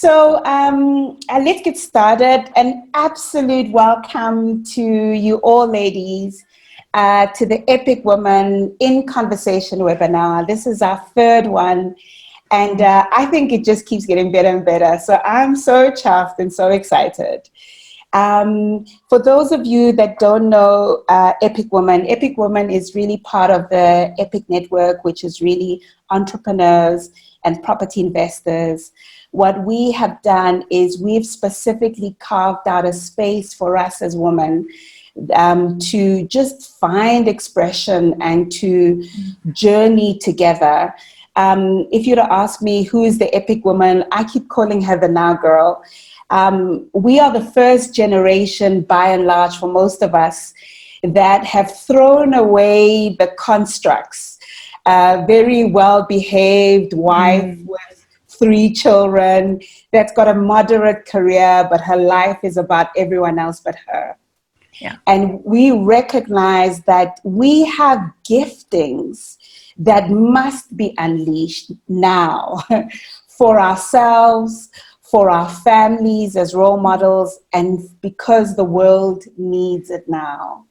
Let's get started. An absolute welcome to you all, ladies, to the Epic Woman in Conversation webinar. This is our third one, and I think it just keeps getting better and better. So I'm so chuffed and so excited. For those of you that don't know Epic Woman is really part of the Epic Network, which is really entrepreneurs and property investors. What we have done is we've specifically carved out a space for us as women to just find expression and to journey together. If you were to ask me who is the Epic Woman, I keep calling her the Now Girl. We are the first generation, by and large, for most of us, that have thrown away the constructs. Very well-behaved wife with 3 children that's got a moderate career, but her life is about everyone else but her. Yeah. And we recognize that we have giftings that must be unleashed now for ourselves, for our families as role models, and because the world needs it now.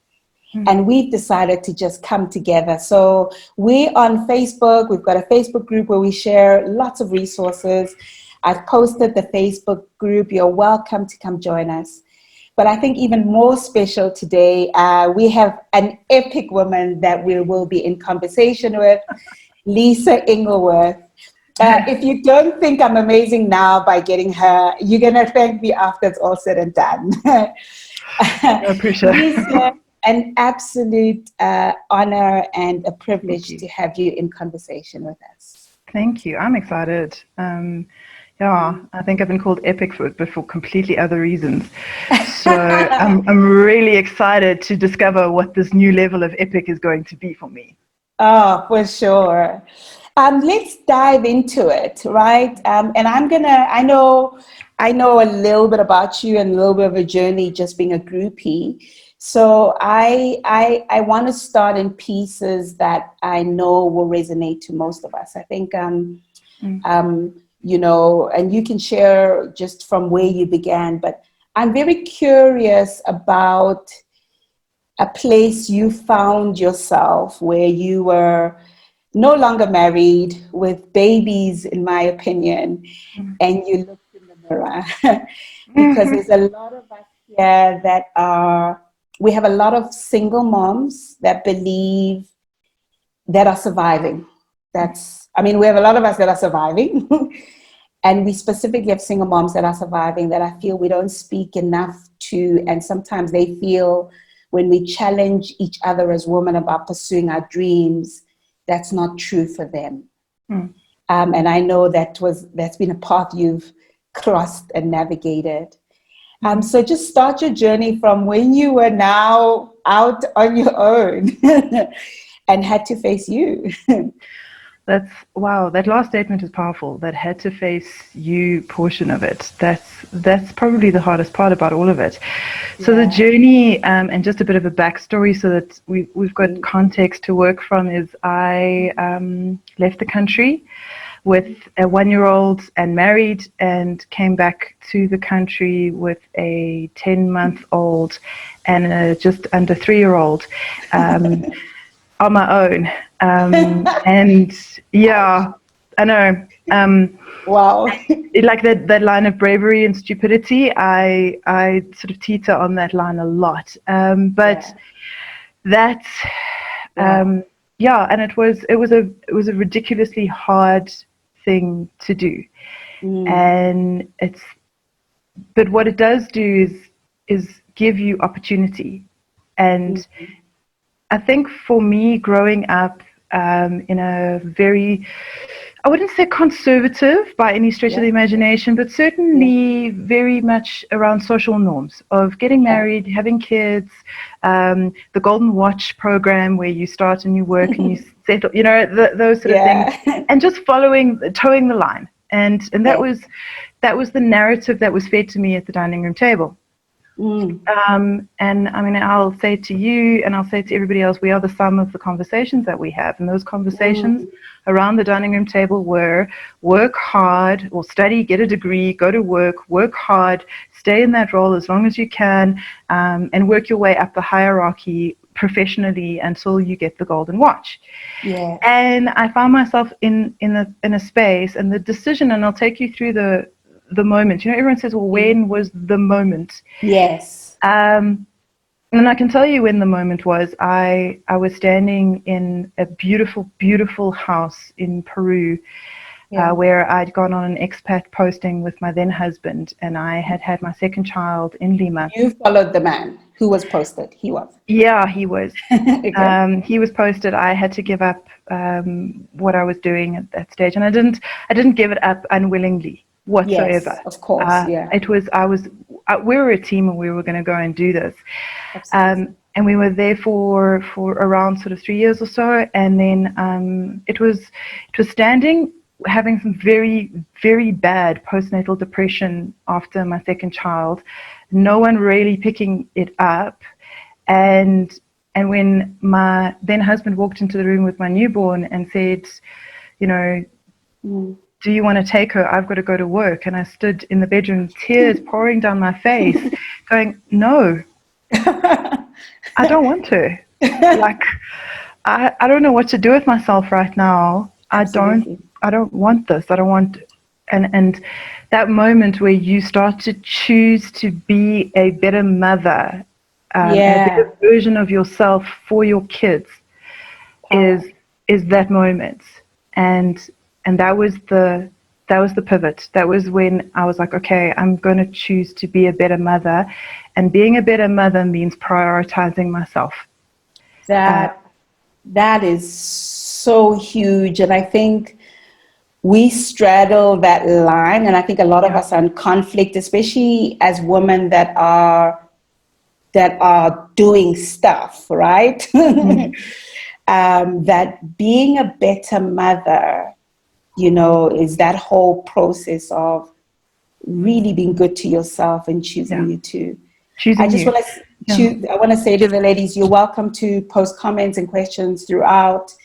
And we've decided to just come together. So we're on Facebook. We've got a Facebook group where we share lots of resources. I've posted the Facebook group. You're welcome to come join us. But I think even more special today, we have an epic woman that we will be in conversation with, Lisa Illingworth. If you don't think I'm amazing now by getting her, you're going to thank me after it's all said and done. I appreciate it. Lisa, an absolute honor and a privilege to have you in conversation with us. Thank you. I'm excited. Yeah, I think I've been called epic but for completely other reasons. So I'm really excited to discover what this new level of epic is going to be for me. Oh, for sure. Let's dive into it, right? And I know a little bit about you and a little bit of a journey just being a groupie. So I want to start in pieces that I know will resonate to most of us. I think, you know, and you can share just from where you began, but I'm very curious about a place you found yourself where you were no longer married, with babies, in my opinion, and you looked in the mirror. Because there's a lot of us here that we have a lot of single moms that believe that are surviving. We have a lot of us that are surviving. And we specifically have single moms that are surviving that I feel we don't speak enough to. And sometimes they feel when we challenge each other as women about pursuing our dreams, that's not true for them. And I know that's been a path you've crossed and navigated. So just start your journey from when you were now out on your own and had to face you. Wow, that last statement is powerful. That had to face you portion of it. That's probably the hardest part about all of it. So the journey, and just a bit of a backstory so that we've got context to work from, is I left the country with a 1-year-old and married, and came back to the country with a 10-month-old and a just under 3-year-old on my own. And yeah, I know. Wow. Like that line of bravery and stupidity, I sort of teeter on that line a lot. But that's and it was a ridiculously hard thing to do. And but what it does do is give you opportunity. And I think for me, growing up in a very, I wouldn't say conservative by any stretch of the imagination, but certainly very much around social norms of getting married, having kids, the Golden Watch program where you start and you work and you settle, you know, those sort of things, and just towing the line. And that was the narrative that was fed to me at the dining room table. And I mean, I'll say to you and I'll say to everybody else, we are the sum of the conversations that we have. And those conversations around the dining room table were work hard or study, get a degree, go to work hard, stay in that role as long as you can, and work your way up the hierarchy professionally until you get the golden watch. Yeah. And I found myself in a space, and the decision, and I'll take you through the moment. You know, everyone says, well, when was the moment? Yes. And I can tell you when the moment was. I was standing in a beautiful, beautiful house in Peru, where I'd gone on an expat posting with my then husband, and I had had my second child in Lima. You followed the man who was posted. He was. Yeah, he was. Okay. He was posted. I had to give up what I was doing at that stage, and I didn't give it up unwillingly whatsoever. Yes, of course. Yeah. We were a team, and we were going to go and do this. And we were there for around sort of 3 years or so, and then it was standing, having some very, very bad postnatal depression after my second child. No one really picking it up, and when my then husband walked into the room with my newborn and said, you know, do you want to take her? I've got to go to work. And I stood in the bedroom, tears pouring down my face, going, no, I don't want to. Like, I don't know what to do with myself right now. Absolutely. I don't want this. I don't want, and that moment where you start to choose to be a better mother, a better version of yourself for your kids, is that moment. And that was the pivot. That was when I was like, okay, I'm going to choose to be a better mother, and being a better mother means prioritizing myself. That is so huge, and I think we straddle that line, and I think a lot of us are in conflict, especially as women that are doing stuff, right? That being a better mother, you know, is that whole process of really being good to yourself and choosing you to. I want to say to the ladies, you're welcome to post comments and questions throughout.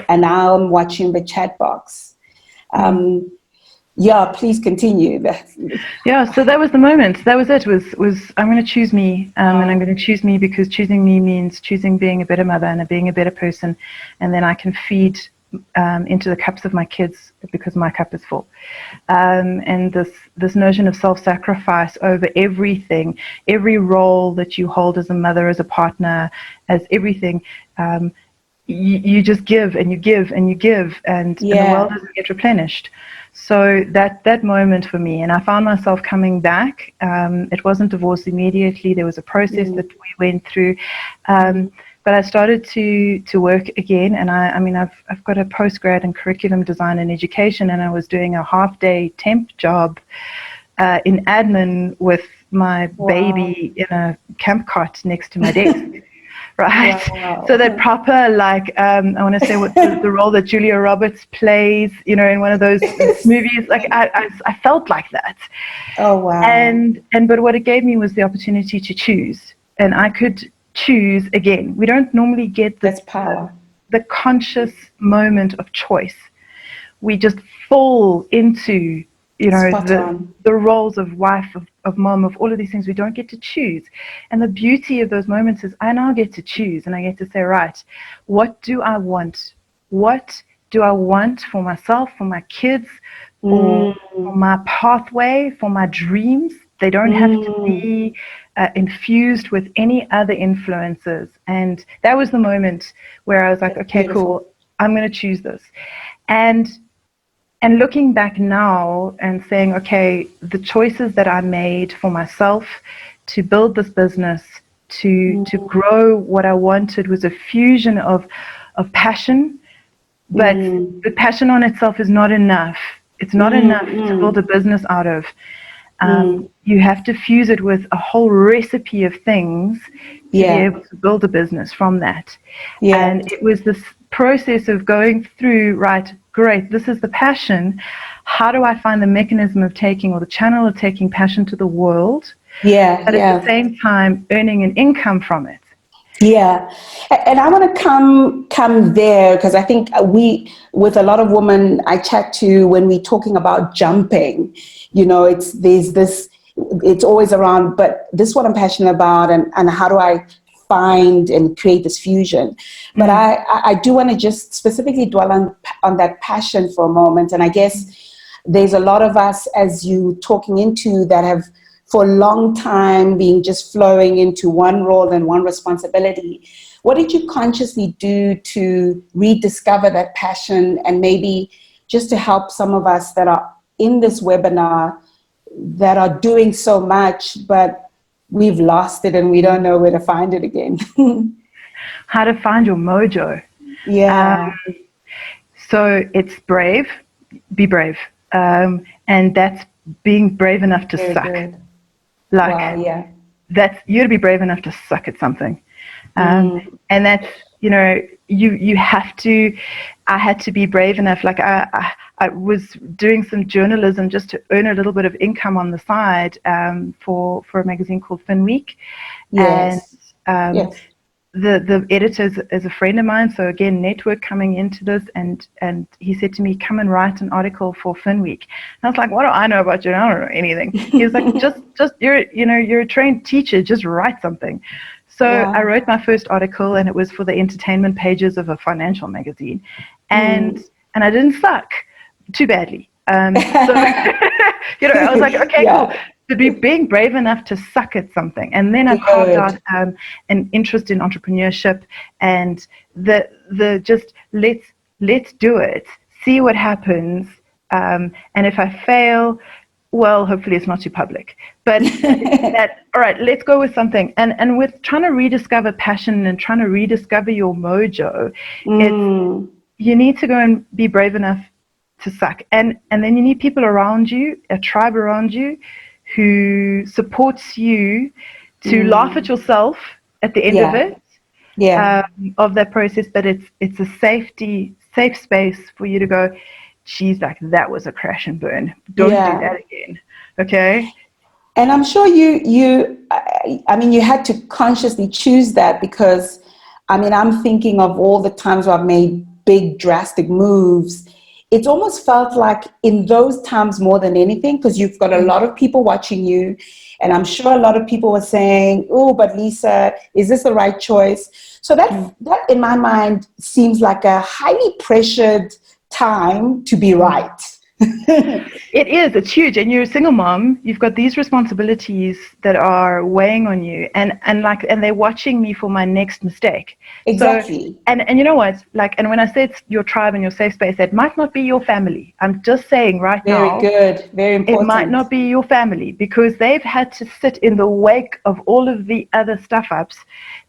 And now I'm watching the chat box. Please continue. So that was the moment. That was it. Was I'm going to choose me, and I'm going to choose me because choosing me means choosing being a better mother and being a better person, and then I can feed into the cups of my kids because my cup is full. And this notion of self-sacrifice over everything, every role that you hold as a mother, as a partner, as everything, you just give and you give and you give, and the world doesn't get replenished. So that moment for me, and I found myself coming back. It wasn't divorce immediately. There was a process that we went through. But I started to work again, and I've got a postgrad in curriculum design and education, and I was doing a half-day temp job in admin with my baby in a camp cot next to my desk. Right. Wow. So that proper, like, I want to say what the role that Julia Roberts plays, you know, in one of those movies, like I felt like that. Oh, wow. But what it gave me was the opportunity to choose, and I could choose again. We don't normally get this power, the conscious moment of choice. We just fall into, you know, the roles of wife, of mom, of all of these things. We don't get to choose. And the beauty of those moments is I now get to choose, and I get to say, right, what do I want? What do I want for myself, for my kids, for my pathway, for my dreams? They don't have to be infused with any other influences. And that was the moment where I was like, okay, cool, I'm going to choose this. And looking back now and saying, okay, the choices that I made for myself to build this business, to grow what I wanted, was a fusion of passion, but the passion on itself is not enough. It's not enough to build a business out of. You have to fuse it with a whole recipe of things to be able to build a business from that. And it was this process of going through, right, great, this is the passion. How do I find the mechanism of taking, or the channel of taking passion to the world Yeah, but at yeah. the same time earning an income from it. Yeah, and I want to come there because I think with a lot of women I chat to, when we're talking about jumping, it's always around, but this is what I'm passionate about, and how do I find and create this fusion? But I do want to just specifically dwell on that passion for a moment, and I guess there's a lot of us, as you talking into, that have for a long time being just flowing into one role and one responsibility. What did you consciously do to rediscover that passion, and maybe just to help some of us that are in this webinar that are doing so much, but we've lost it and we don't know where to find it again? How to find your mojo. Yeah. So it's brave, be brave. And that's being brave enough to Very suck. good. Like, wow, yeah. you got to be brave enough to suck at something. And that's, you have to, I had to be brave enough. Like I was doing some journalism just to earn a little bit of income on the side, for a magazine called Fin Week. Yes. And Yes. the editor is a friend of mine, so again, network coming into this, and he said to me, come and write an article for Fin Week. And I was like, what do I know about you? I don't know anything. He was like, just you're a trained teacher, just write something. So Yeah. I wrote my first article, and it was for the entertainment pages of a financial magazine, and I didn't suck too badly. So I was like, okay, Yeah. cool. To be being brave enough to suck at something. And then I carved out an interest in entrepreneurship, and the just let's do it, see what happens, and if I fail, well, hopefully it's not too public. But that, all right, let's go with something. And with trying to rediscover passion and trying to rediscover your mojo, it's, you need to go and be brave enough to suck. And then you need people around you, a tribe around you, who supports you to laugh at yourself at the end of it, of that process. But it's a safe space for you to go, geez, like that was a crash and burn. Don't do that again. Okay. And I'm sure you had to consciously choose that, because I'm thinking of all the times where I've made big drastic moves. It's almost felt like in those times more than anything, because you've got a lot of people watching you, and I'm sure a lot of people were saying, oh, but Lisa, is this the right choice? So that in my mind seems like a highly pressured time to be right. It is. It's huge. And you're a single mom. You've got these responsibilities that are weighing on you, and they're watching me for my next mistake. Exactly. So, and you know what? And when I say it's your tribe and your safe space, that might not be your family. I'm just saying right now. Very good. Very important. It might not be your family, because they've had to sit in the wake of all of the other stuff ups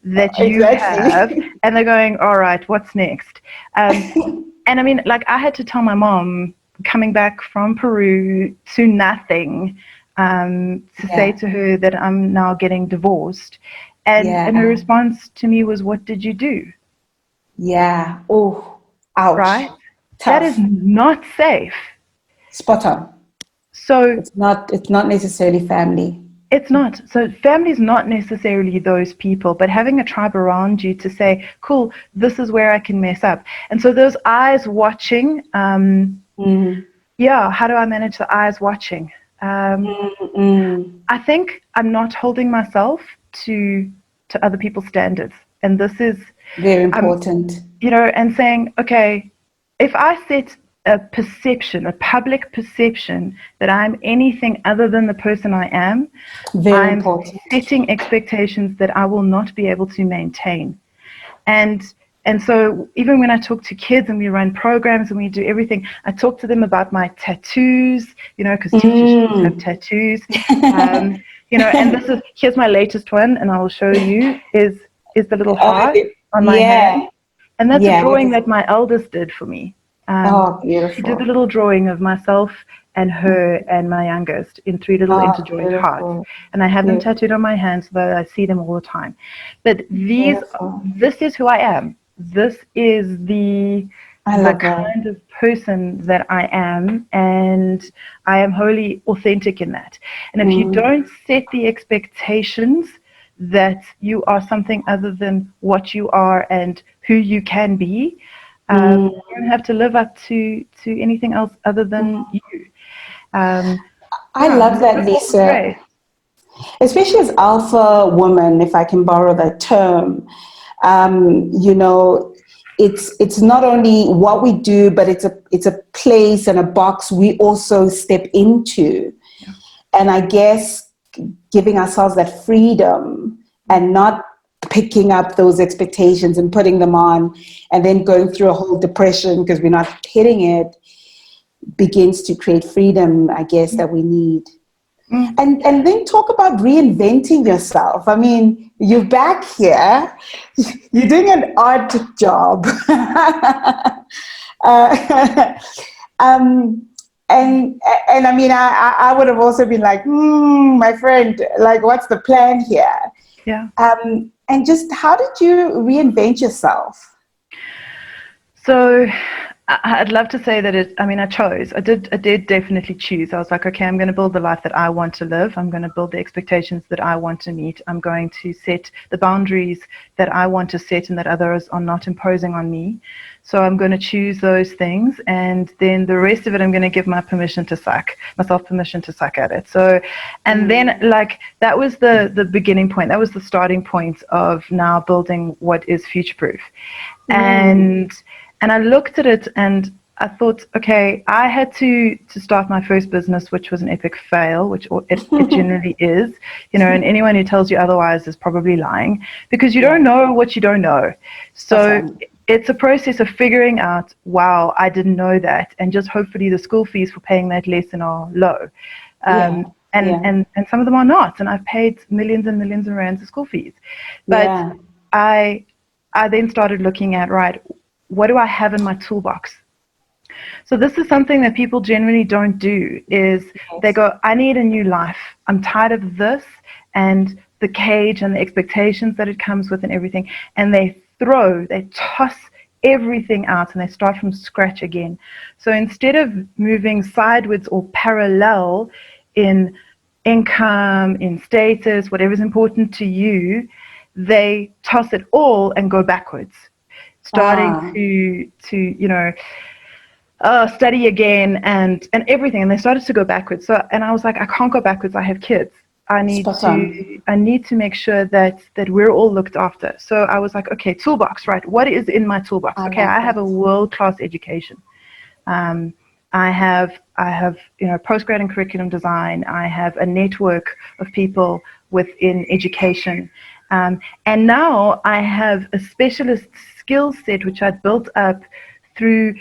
that you have, and they're going, all right, what's next? And I had to tell my mom, coming back from Peru to nothing, to say to her that I'm now getting divorced. And her response to me was, what did you do? Yeah. Oh, ouch. Right? Tough. That is not safe. Spot on. So it's not necessarily family. It's not. So family is not necessarily those people, but having a tribe around you to say, cool, this is where I can mess up. And so those eyes watching, how do I manage the eyes watching? I think I'm not holding myself to other people's standards. And this is very important. And saying, okay, if I set a public perception that I'm anything other than the person I am, I'm important. Setting expectations that I will not be able to maintain. And so even when I talk to kids and we run programs and we do everything, I talk to them about my tattoos, because teachers have tattoos. And here's my latest one, and I will show you, is the little heart on my hand. And that's a drawing that my eldest did for me. Beautiful. She did a little drawing of myself and her and my youngest in 3 little interjoined hearts. And I have them tattooed on my hands so that I see them all the time. But this is who I am. This is the I the love that. kind of person that I am, and I am wholly authentic in that. And if you don't set the expectations that you are something other than what you are and who you can be, you don't have to live up to anything else other than you. I Yeah, love and that, football was Lisa. great. Especially as alpha woman, if I can borrow that term. You know, it's not only what we do, but it's a place and a box we also step into. Yeah. And I guess giving ourselves that freedom and not picking up those expectations and putting them on and then going through a whole depression because we're not hitting it begins to create freedom, I guess, that we need. Mm. And then talk about reinventing yourself. I mean, you're back here, you're doing an odd job. uh, um, and I mean, I would have also been like, my friend, like, what's the plan here? Yeah. And just how did you reinvent yourself? So I'd love to say that I chose. I did definitely choose. I was like, okay, I'm going to build the life that I want to live. I'm going to build the expectations that I want to meet. I'm going to set the boundaries that I want to set and that others are not imposing on me. So I'm going to choose those things, and then the rest of it, I'm going to give myself permission to suck at it. So, and then like that was the beginning point. That was the starting point of now building what is FutureProof, and I looked at it and I thought, okay, I had to start my first business, which was an epic fail, which it generally is, and anyone who tells you otherwise is probably lying, because you don't know what you don't know. So it's a process of figuring out, wow, I didn't know that, and just hopefully the school fees for paying that lesson are low. And some of them are not, and I've paid millions and millions of rands of school fees. But I then started looking at, right, what do I have in my toolbox? So this is something that people generally don't do, is they go, I need a new life. I'm tired of this and the cage and the expectations that it comes with and everything. And they toss everything out and they start from scratch again. So instead of moving sideways or parallel in income, in status, whatever's important to you, they toss it all and go backwards, starting to study again and everything, and they started to go backwards. So, and I was like, I can't go backwards. I have kids. I need to make sure that we're all looked after. So I was like, okay, toolbox, right? What is in my toolbox? Okay, I have a world-class education. I have postgrad and curriculum design. I have a network of people within education. And now I have a specialist skill set which I built up through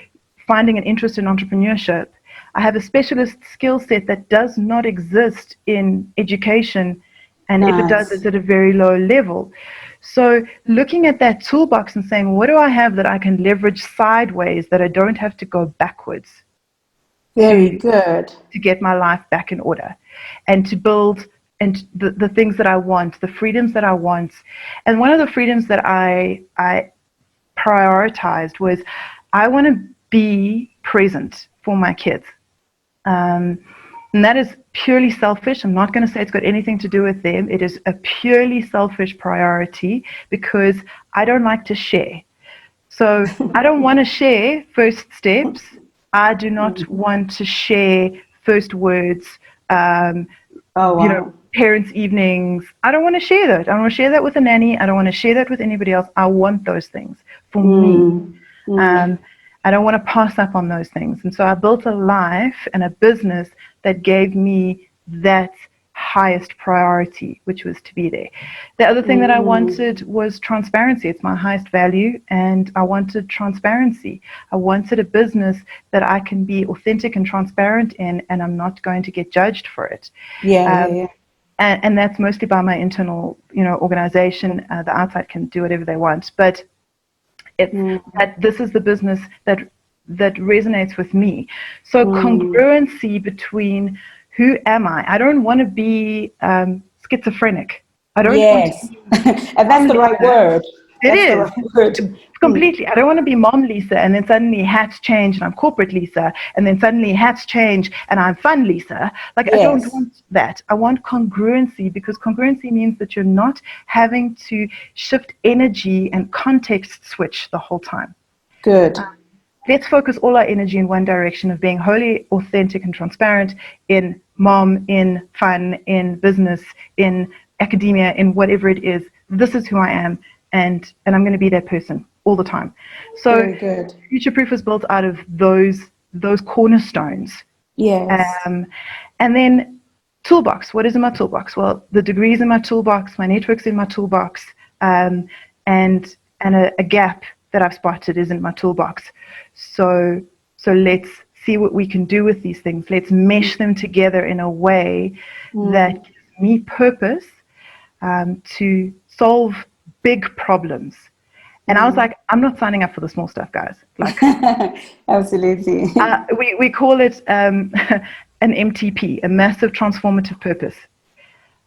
finding an interest in entrepreneurship. I have a specialist skill set that does not exist in education, and if it does, it's at a very low level. So looking at that toolbox and saying, what do I have that I can leverage sideways that I don't have to go backwards? Very good. To get my life back in order and to build and the things that I want, the freedoms that I want. And one of the freedoms that I prioritized was I want to be present for my kids. And that is purely selfish. I'm not going to say it's got anything to do with them. It is a purely selfish priority because I don't like to share. So I don't want to share first steps. I do not want to share first words, parents' evenings. I don't want to share that. I don't want to share that with a nanny. I don't want to share that with anybody else. I want those things for me. I don't want to pass up on those things. And so I built a life and a business that gave me that highest priority, which was to be there. The other thing that I wanted was transparency. It's my highest value, and I wanted transparency. I wanted a business that I can be authentic and transparent in, and I'm not going to get judged for it. And that's mostly by my internal, organization. The outside can do whatever they want, but it's that this is the business that resonates with me. So congruency between who am I? I don't want to be schizophrenic. I don't want to be and that's the right word. It That's the is. right word. Completely. I don't want to be mom Lisa and then suddenly hats change and I'm corporate Lisa and then suddenly hats change and I'm fun Lisa. Like, I don't Yes. want that. I want congruency, because congruency means that you're not having to shift energy and context switch the whole time. Good. Let's focus all our energy in one direction of being wholly authentic and transparent in mom, in fun, in business, in academia, in whatever it is. This is who I am, and I'm going to be that person all the time. So Very good. FutureProof is built out of those cornerstones. Yes. And then toolbox. What is in my toolbox? Well, the degrees in my toolbox, my networks in my toolbox, and a gap that I've spotted is in my toolbox. So let's see what we can do with these things. Let's mesh them together in a way that gives me purpose to solve big problems. And I was like, I'm not signing up for the small stuff, guys. Like, absolutely. we call it an MTP, a massive transformative purpose.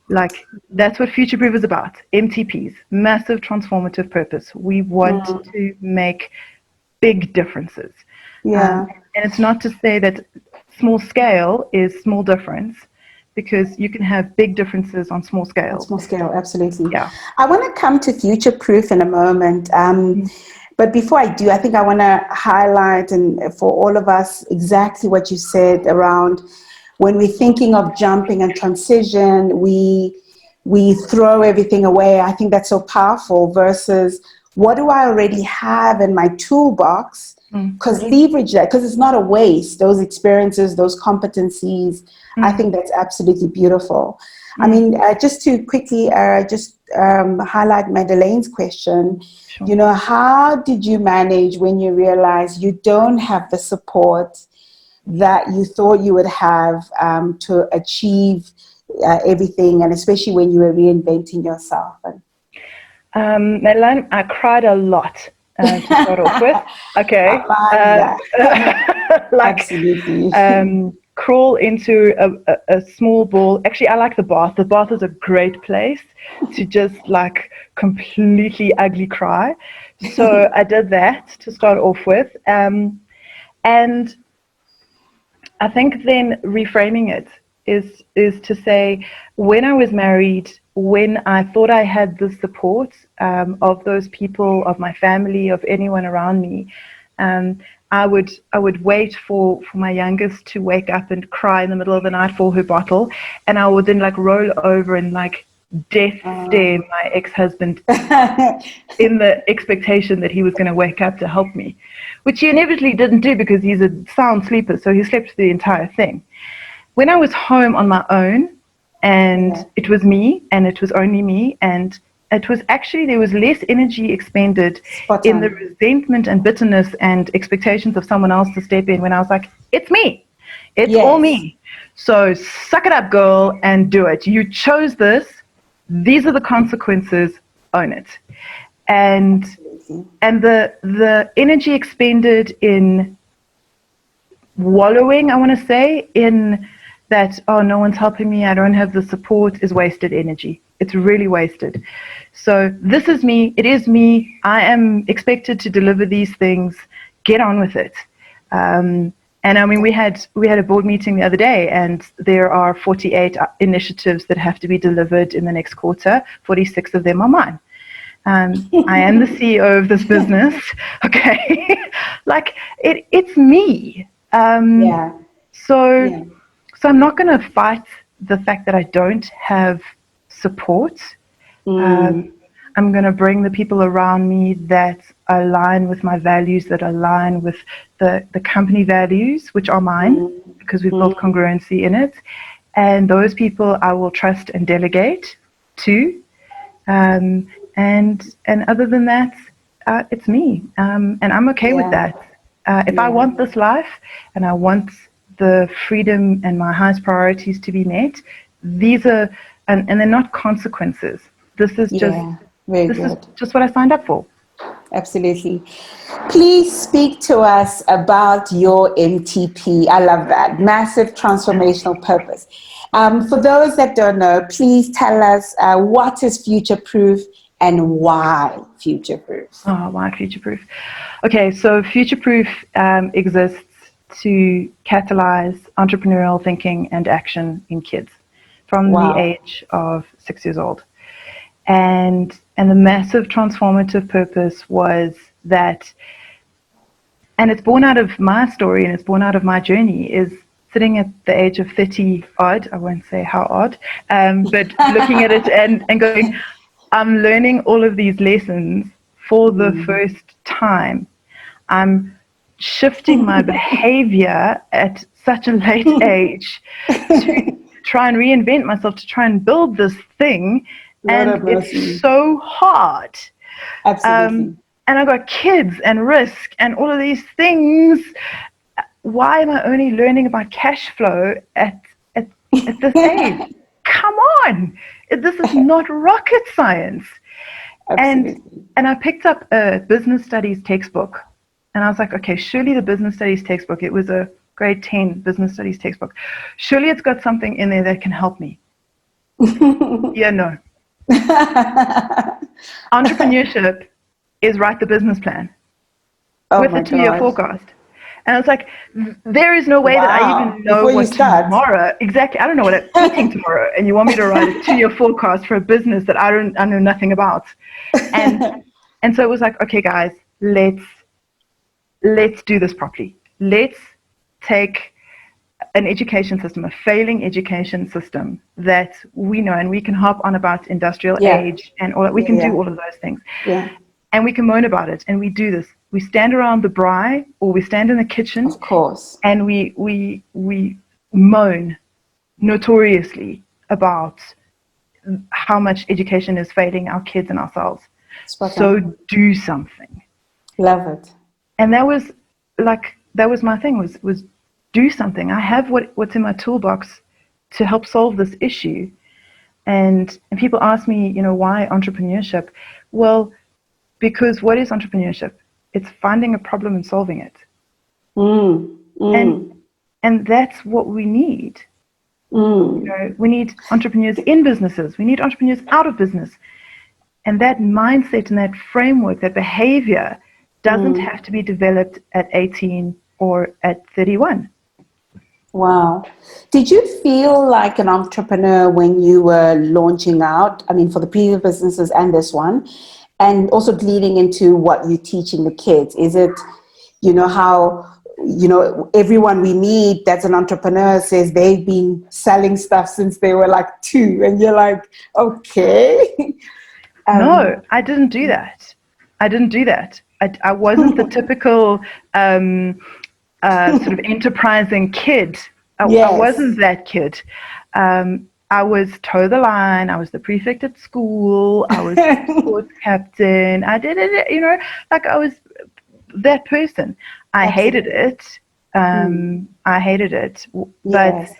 Like, that's what FutureProof is about. MTPs, massive transformative purpose. We want to make big differences. Yeah. And it's not to say that small scale is small difference, because you can have big differences on small scale. On small scale, absolutely. Yeah. I want to come to FutureProof in a moment. But before I do, I think I want to highlight, and for all of us, exactly what you said around when we're thinking of jumping and transition, we throw everything away. I think that's so powerful versus what do I already have in my toolbox? Because leverage that, because it's not a waste, those experiences, those competencies. I think that's absolutely beautiful. I mean, just to quickly highlight Madeleine's question, Sure. you know, how did you manage when you realized you don't have the support that you thought you would have to achieve everything, and especially when you were reinventing yourself? Madeleine, I cried a lot to start off with. Okay. Like, absolutely. Crawl into a small ball. Actually, I like the bath. The bath is a great place to just like completely ugly cry. So I did that to start off with. And I think then reframing it is to say, when I was married, when I thought I had the support of those people, of my family, of anyone around me, I would wait for my youngest to wake up and cry in the middle of the night for her bottle, and I would then like roll over and like death stare my ex-husband in the expectation that he was going to wake up to help me, which he inevitably didn't do because he's a sound sleeper, so he slept through the entire thing. When I was home on my own, and it was me, and it was only me, and it was actually, there was less energy expended in the resentment and bitterness and expectations of someone else to step in, when I was like, it's me. It's all me. So suck it up, girl, and do it. You chose this. These are the consequences. Own it. And the energy expended in wallowing, I want to say, in that, oh, no one's helping me, I don't have the support, is wasted energy. It's really wasted. So this is me. It is me. I am expected to deliver these things. Get on with it. And I mean, we had a board meeting the other day, and there are 48 initiatives that have to be delivered in the next quarter. 46 of them are mine. I am the CEO of this business. Okay, like it's me. So I'm not going to fight the fact that I don't have support. I'm going to bring the people around me that align with my values, that align with the company values, which are mine, because we've built congruency in it. And those people I will trust and delegate to. And other than that, it's me. And I'm okay with that. If I want this life and I want the freedom and my highest priorities to be met, these are, and they're not consequences. This is just what I signed up for. Absolutely. Please speak to us about your MTP. I love that. Massive transformational purpose. For those that don't know, please tell us what is FutureProof and why FutureProof? Oh, why FutureProof? Okay, so FutureProof exists to catalyze entrepreneurial thinking and action in kids from the age of 6 years old. And the massive transformative purpose was that, and it's born out of my story and it's born out of my journey, is sitting at the age of 30 odd, I won't say how odd, but looking at it and going, I'm learning all of these lessons for the first time. I'm shifting my behavior at such a late age to try and reinvent myself, to try and build this thing. And it's so hard. Absolutely. And I've got kids and risk and all of these things. Why am I only learning about cash flow at this age? Come on. This is not rocket science. Absolutely. And I picked up a business studies textbook. And I was like, okay, surely the business studies textbook, it was a grade 10 business studies textbook. Surely it's got something in there that can help me. Yeah, no. Entrepreneurship is write the business plan with a 2-year forecast. And I was like, there is no way that I even know what tomorrow. Exactly. I don't know what I'm eating tomorrow. And you want me to write a 2-year forecast for a business that I know nothing about. And so it was like, okay, guys, let's do this properly. Let's take an education system, a failing education system that we know, and we can harp on about industrial age and all that. We can do all of those things. Yeah. And we can moan about it, and we do this. We stand around the braai, or we stand in the kitchen. Of course. And we moan notoriously about how much education is failing our kids and ourselves. So do something. Love it. And that was my thing, was do something. I have what's in my toolbox to help solve this issue. And people ask me, why entrepreneurship? Well, because what is entrepreneurship? It's finding a problem and solving it. And that's what we need. We need entrepreneurs in businesses. We need entrepreneurs out of business. And that mindset and that framework, that behavior doesn't have to be developed at 18 or at 31. Wow. Did you feel like an entrepreneur when you were launching out? I mean, for the previous businesses and this one, and also leading into what you're teaching the kids. Is it, how, everyone we meet that's an entrepreneur says they've been selling stuff since they were like 2, and you're like, okay. No, I didn't do that. I wasn't the typical sort of enterprising kid. I wasn't that kid. I was toe the line. I was the prefect at school. I was the sports captain. I did it, I was that person. I hated it. I hated it. But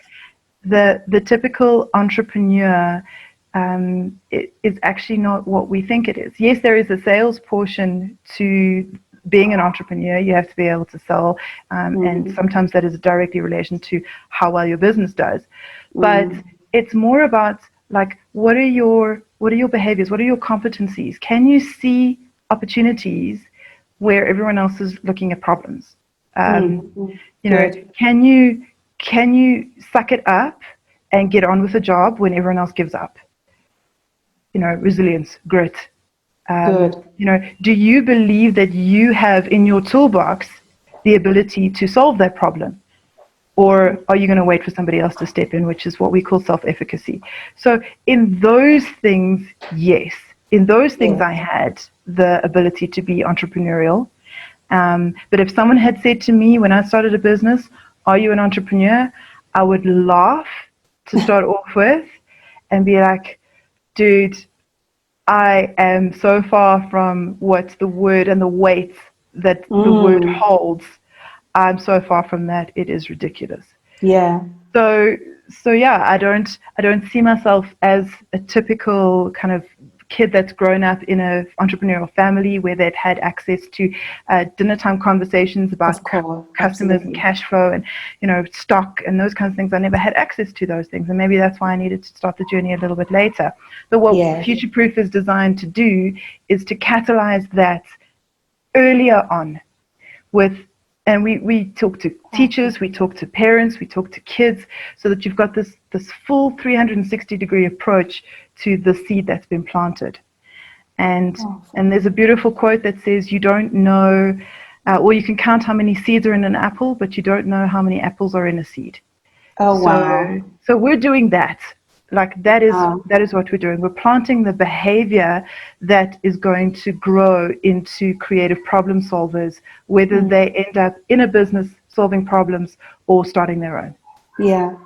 the typical entrepreneur it is actually not what we think it is. Yes, there is a sales portion to being an entrepreneur. You have to be able to sell, and sometimes that is directly relation to how well your business does. But it's more about what are your behaviors? What are your competencies? Can you see opportunities where everyone else is looking at problems? Can you suck it up and get on with a job when everyone else gives up? Resilience, grit. Do you believe that you have in your toolbox the ability to solve that problem? Or are you going to wait for somebody else to step in, which is what we call self-efficacy? So in those things, yes. In those things, I had the ability to be entrepreneurial. But if someone had said to me when I started a business, are you an entrepreneur? I would laugh to start off with and be like, dude, I am so far from what the word and the weight that the word holds. I'm so far from that. It is ridiculous. Yeah. So yeah, I don't see myself as a typical kind of kid that's grown up in an entrepreneurial family where they've had access to dinner time conversations about customers and cash flow and, you know, stock and those kinds of things. I never had access to those things, and maybe that's why I needed to start the journey a little bit later. But what FutureProof is designed to do is to catalyze that earlier on and we talk to teachers, we talk to parents, we talk to kids, so that you've got this full 360-degree approach to the seed that's been planted. And there's a beautiful quote that says, you don't know, or you can count how many seeds are in an apple, but you don't know how many apples are in a seed. So we're doing that. Like that is what we're doing. We're planting the behavior that is going to grow into creative problem solvers, whether they end up in a business solving problems or starting their own. Yeah.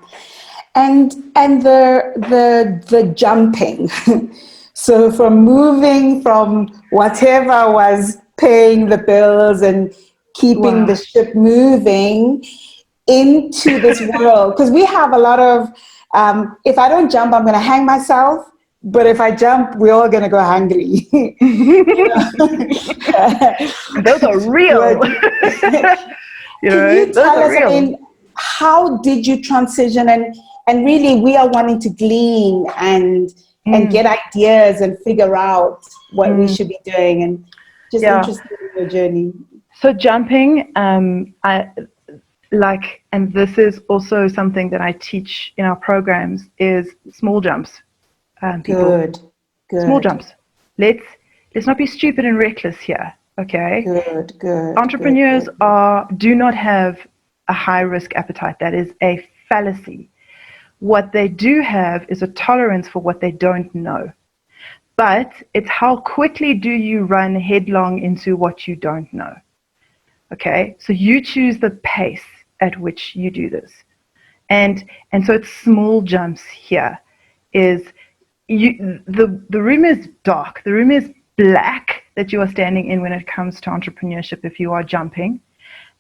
And the jumping. So from moving from whatever was paying the bills and keeping the ship moving into this world, because we have a lot of if I don't jump, I'm going to hang myself. But if I jump, we're all going to go hungry. Those are real. Can you tell us, I mean, how did you transition? And really, we are wanting to glean and get ideas and figure out what we should be doing. And just interested in your journey. So jumping, and this is also something that I teach in our programs, is small jumps. Good. Small jumps. Let's not be stupid and reckless here. Okay. Good. Entrepreneurs do not have a high risk appetite. That is a fallacy. What they do have is a tolerance for what they don't know. But it's how quickly do you run headlong into what you don't know. Okay. So you choose the pace at which you do this. And so it's small jumps here. The room is dark. The room is black that you are standing in when it comes to entrepreneurship if you are jumping.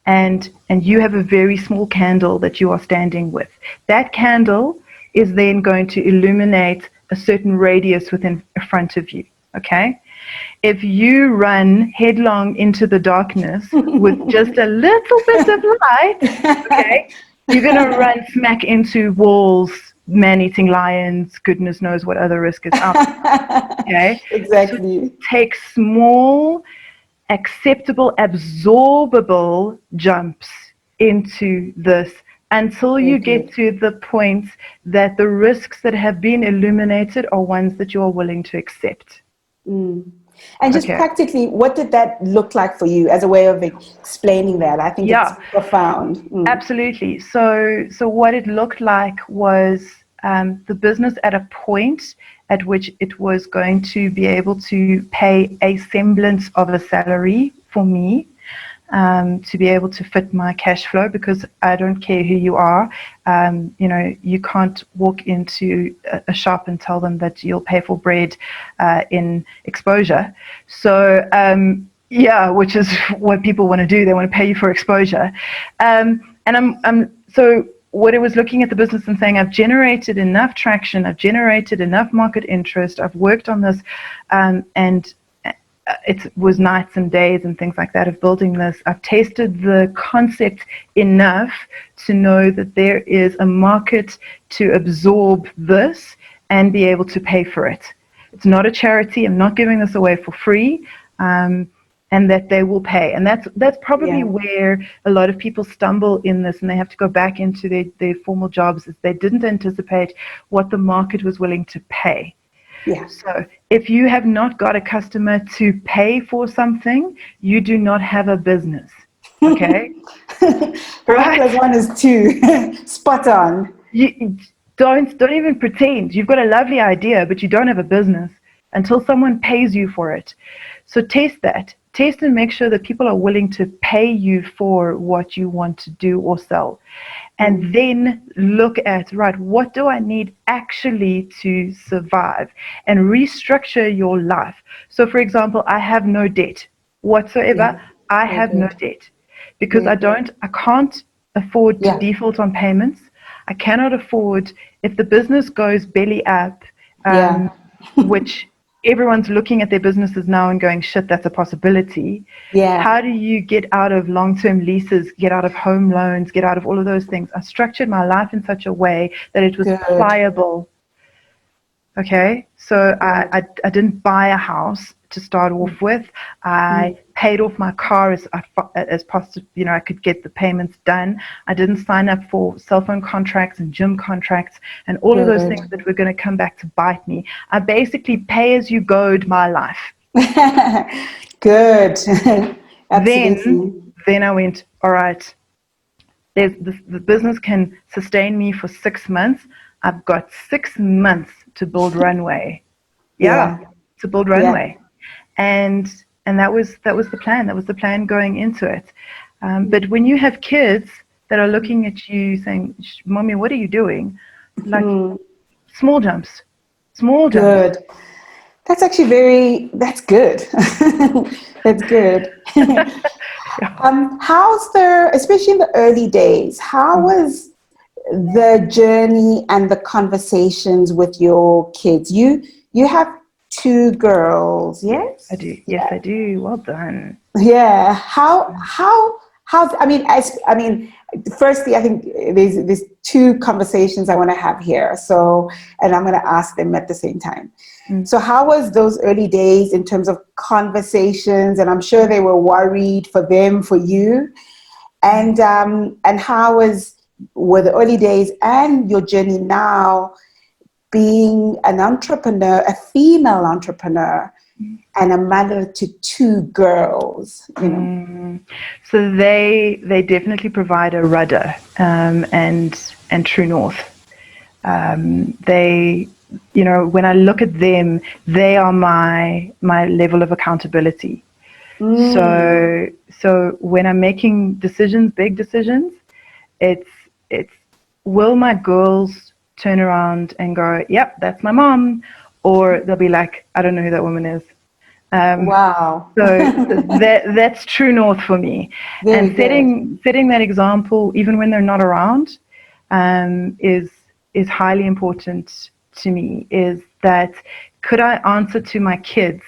And you have a very small candle that you are standing with. That candle is then going to illuminate a certain radius within front of you. Okay? If you run headlong into the darkness with just a little bit of light, okay, you're going to run smack into walls, man-eating lions, goodness knows what other risk is out there. Okay? Exactly. So take small, acceptable, absorbable jumps into this until you get to the point that the risks that have been illuminated are ones that you are willing to accept. And just practically, what did that look like for you as a way of explaining that? I think it's profound. Absolutely. So what it looked like was the business at a point at which it was going to be able to pay a semblance of a salary for me, to be able to fit my cash flow, because I don't care who you are. You can't walk into a shop and tell them that you'll pay for bread in exposure. So, which is what people want to do. They want to pay you for exposure. So what it was looking at the business and saying, I've generated enough traction, I've generated enough market interest, I've worked on this, and it was nights and days and things like that of building this. I've tasted the concept enough to know that there is a market to absorb this and be able to pay for it. It's not a charity. I'm not giving this away for free, and that they will pay. And that's probably where a lot of people stumble in this, and they have to go back into their formal jobs, is they didn't anticipate what the market was willing to pay. Yeah. So if you have not got a customer to pay for something, you do not have a business. Okay? Right? Plus one is two. Spot on. You don't even pretend. You've got a lovely idea, but you don't have a business until someone pays you for it. So test that. Test and make sure that people are willing to pay you for what you want to do or sell. And then look at, right, what do I need actually to survive? And restructure your life. So, for example, I have no debt whatsoever. I have no debt because I can't afford to default on payments. I cannot afford, if the business goes belly up, which everyone's looking at their businesses now and going, shit, that's a possibility. Yeah. How do you get out of long-term leases, get out of home loans, get out of all of those things? I structured my life in such a way that it was Good. pliable. Okay, so I didn't buy a house to start off with. I paid off my car as possible, you know, I could get the payments done. I didn't sign up for cell phone contracts and gym contracts and all of those things that were going to come back to bite me. I basically pay-as-you-goed my life. Good. Absolutely. Then I went, all right, the business can sustain me for 6 months. I've got 6 months to build runway. To build runway. And that was the plan. That was the plan going into it. But when you have kids that are looking at you saying, Mommy, what are you doing? Like small jumps. Good. That's actually that's good. That's good. How's especially in the early days, how was the journey and the conversations with your kids? You have 2 girls, yes? I do. Yes, I do. Well done. Yeah. Firstly, I think there's 2 conversations I want to have here. So, and I'm going to ask them at the same time. So how was those early days in terms of conversations? And I'm sure they were worried for them, for you. And how were the early days and your journey now being an entrepreneur, a female entrepreneur, and a mother to 2 girls, you know? So they definitely provide a rudder and true north. They, you know, when I look at them, they are my level of accountability. So when I'm making decisions, big decisions, it's will my girls turn around and go, yep, that's my mom, or they'll be like, I don't know who that woman is. Wow. So that's true north for me. Very and setting that example, even when they're not around, is highly important to me. Is that could I answer to my kids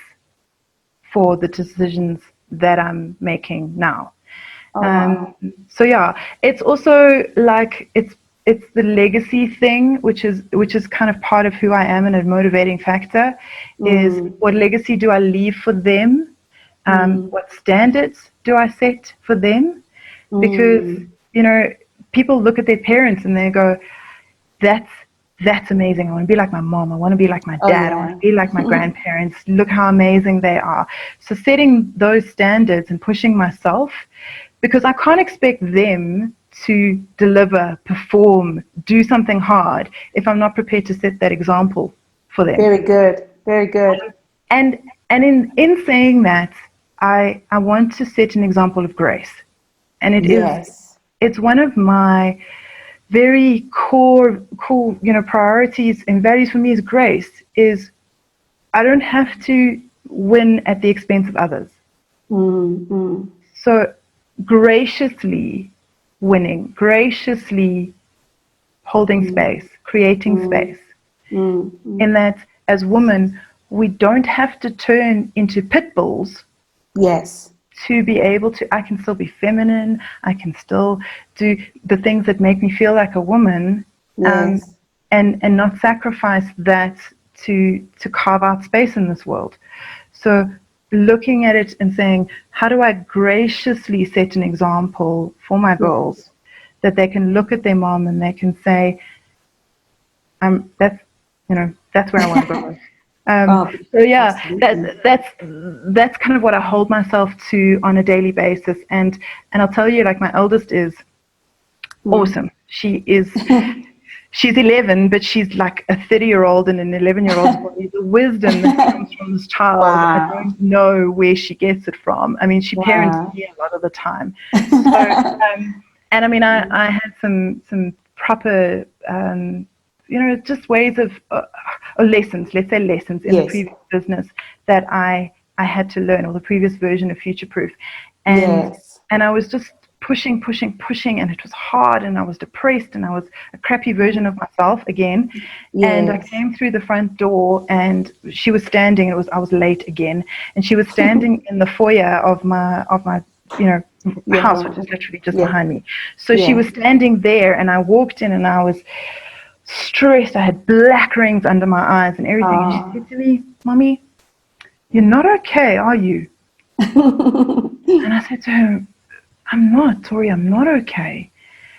for the decisions that I'm making now? Wow. So yeah, it's also like it's the legacy thing, which is kind of part of who I am and a motivating factor. Is what legacy do I leave for them? What standards do I set for them? Because you know, people look at their parents and they go, that's amazing. I want to be like my mom. I want to be like my dad. I want to be like my grandparents. Look how amazing they are. So setting those standards and pushing myself, because I can't expect them to deliver, perform, do something hard if I'm not prepared to set that example for them. Very good. Very good. And in saying that, I want to set an example of grace. And it's one of my very core, you know, priorities and values for me is grace. Is I don't have to win at the expense of others. So graciously winning, graciously holding space, creating space. In that, as women, we don't have to turn into pit bulls. Yes. To be able to, I can still be feminine. I can still do the things that make me feel like a woman, Yes. and not sacrifice that to carve out space in this world. So looking at it and saying, how do I graciously set an example for my girls that they can look at their mom and they can say, that's where I want to go. So yeah, that's kind of what I hold myself to on a daily basis. And I'll tell you, like, my eldest is awesome. She's 11, but she's like a 30-year-old in an 11-year-old's body. The wisdom that comes from this child, I don't know where she gets it from. I mean, she parents me a lot of the time. So, and I mean, I had some proper, just ways of lessons, let's say lessons in the previous business that I had to learn, or the previous version of FutureProof. And I was just pushing, and it was hard, and I was depressed, and I was a crappy version of myself again. And I came through the front door, and she was standing. I was late again, and she was standing in the foyer of my house, which is literally just behind me. So she was standing there, and I walked in, and I was stressed. I had black rings under my eyes and everything. And she said to me, "Mommy, you're not okay, are you?" And I said to her, "I'm not, Tori, I'm not okay."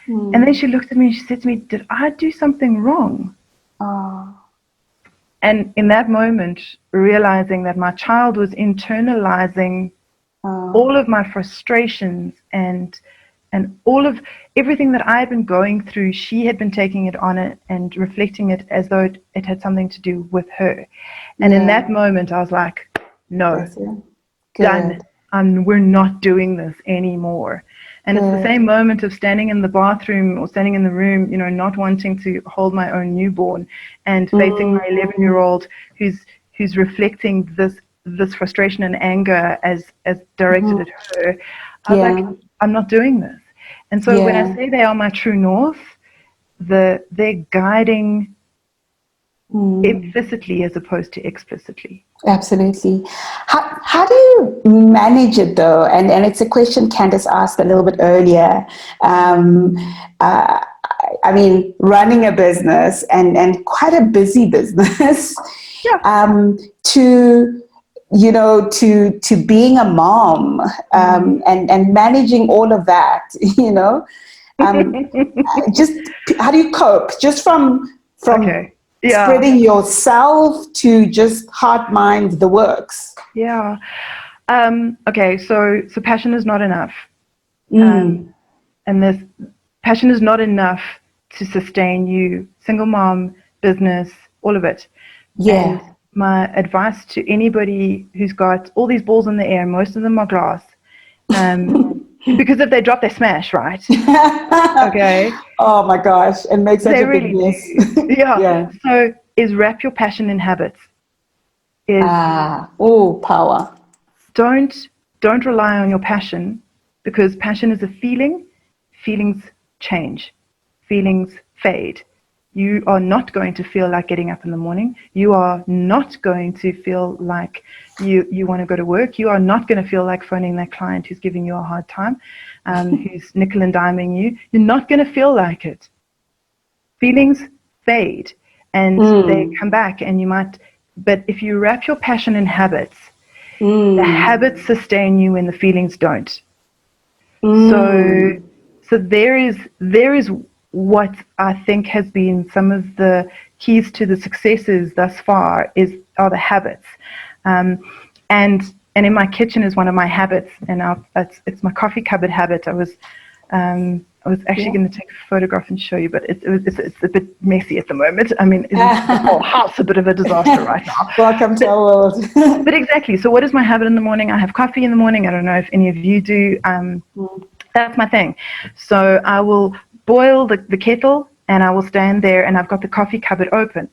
And then she looked at me and she said to me, "Did I do something wrong?" And in that moment, realizing that my child was internalizing all of my frustrations and all of everything that I had been going through, she had been taking it on it and reflecting it as though it had something to do with her. And in that moment, I was like, no, done. We're not doing this anymore. And it's the same moment of standing in the bathroom or standing in the room, not wanting to hold my own newborn and facing my 11-year-old who's reflecting this frustration and anger as directed at her. I was like, I'm not doing this. And so when I say they are my true north, they're guiding implicitly as opposed to explicitly. Absolutely. How do you manage it though? And it's a question Candace asked a little bit earlier. I mean, running a business and quite a busy business, to being a mom, and managing all of that, just how do you cope? Just from spreading yourself to just heart, mind, the works. Yeah. Okay. So passion is not enough. And this passion is not enough to sustain you, single mom, business, all of it. Yeah. And my advice to anybody who's got all these balls in the air, most of them are glass, because if they drop, they smash, right? Okay. Oh my gosh, it makes such a big mess. So is wrap your passion in habits. Power. Don't rely on your passion, because passion is a feeling. Feelings change. Feelings fade. You are not going to feel like getting up in the morning. You are not going to feel like you want to go to work. You are not going to feel like phoning that client who's giving you a hard time, who's nickel and diming you. You're not going to feel like it. Feelings fade and they come back, and you might, but if you wrap your passion in habits, the habits sustain you when the feelings don't. So there is what I think has been some of the keys to the successes thus far are the habits, and in my kitchen is one of my habits, and it's my coffee cupboard habit. I was actually going to take a photograph and show you, but it's a bit messy at the moment. I mean, the whole house a bit of a disaster right now. Welcome to our world. But exactly. So what is my habit in the morning? I have coffee in the morning. I don't know if any of you do. That's my thing. So I will boil the kettle, and I will stand there, and I've got the coffee cupboard open.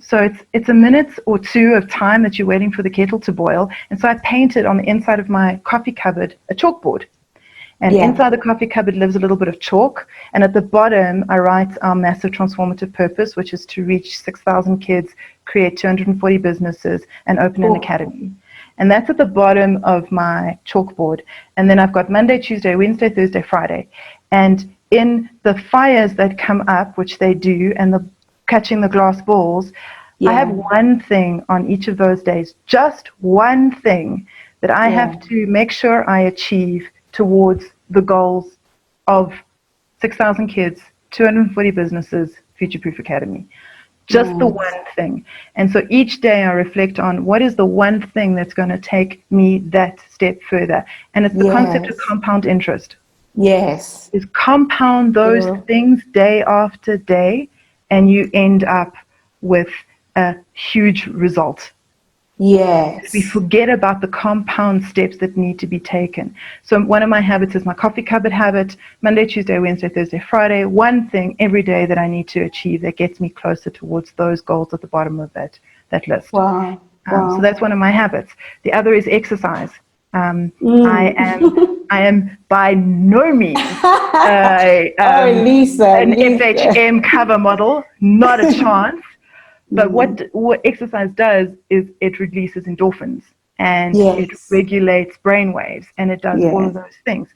So it's a minute or two of time that you're waiting for the kettle to boil. And so I painted on the inside of my coffee cupboard a chalkboard. And inside the coffee cupboard lives a little bit of chalk. And at the bottom, I write our massive transformative purpose, which is to reach 6,000 kids, create 240 businesses, and open an academy. And that's at the bottom of my chalkboard. And then I've got Monday, Tuesday, Wednesday, Thursday, Friday. And in the fires that come up, which they do, and the catching the glass balls, I have one thing on each of those days, just one thing that I have to make sure I achieve towards the goals of 6,000 kids, 240 businesses, FutureProof Academy. Just the one thing. And so each day I reflect on what is the one thing that's going to take me that step further. And it's the concept of compound interest. Yes. Is compound those things day after day, and you end up with a huge result. Yes. We forget about the compound steps that need to be taken. So one of my habits is my coffee cupboard habit. Monday, Tuesday, Wednesday, Thursday, Friday. One thing every day that I need to achieve that gets me closer towards those goals at the bottom of that list. Wow. So that's one of my habits. The other is exercise. I am by no means Oh, Lisa, an Lisa. FHM cover model, not a chance. But what exercise does is it releases endorphins and it Yes. regulates brain waves, and it does all of Yes. those things.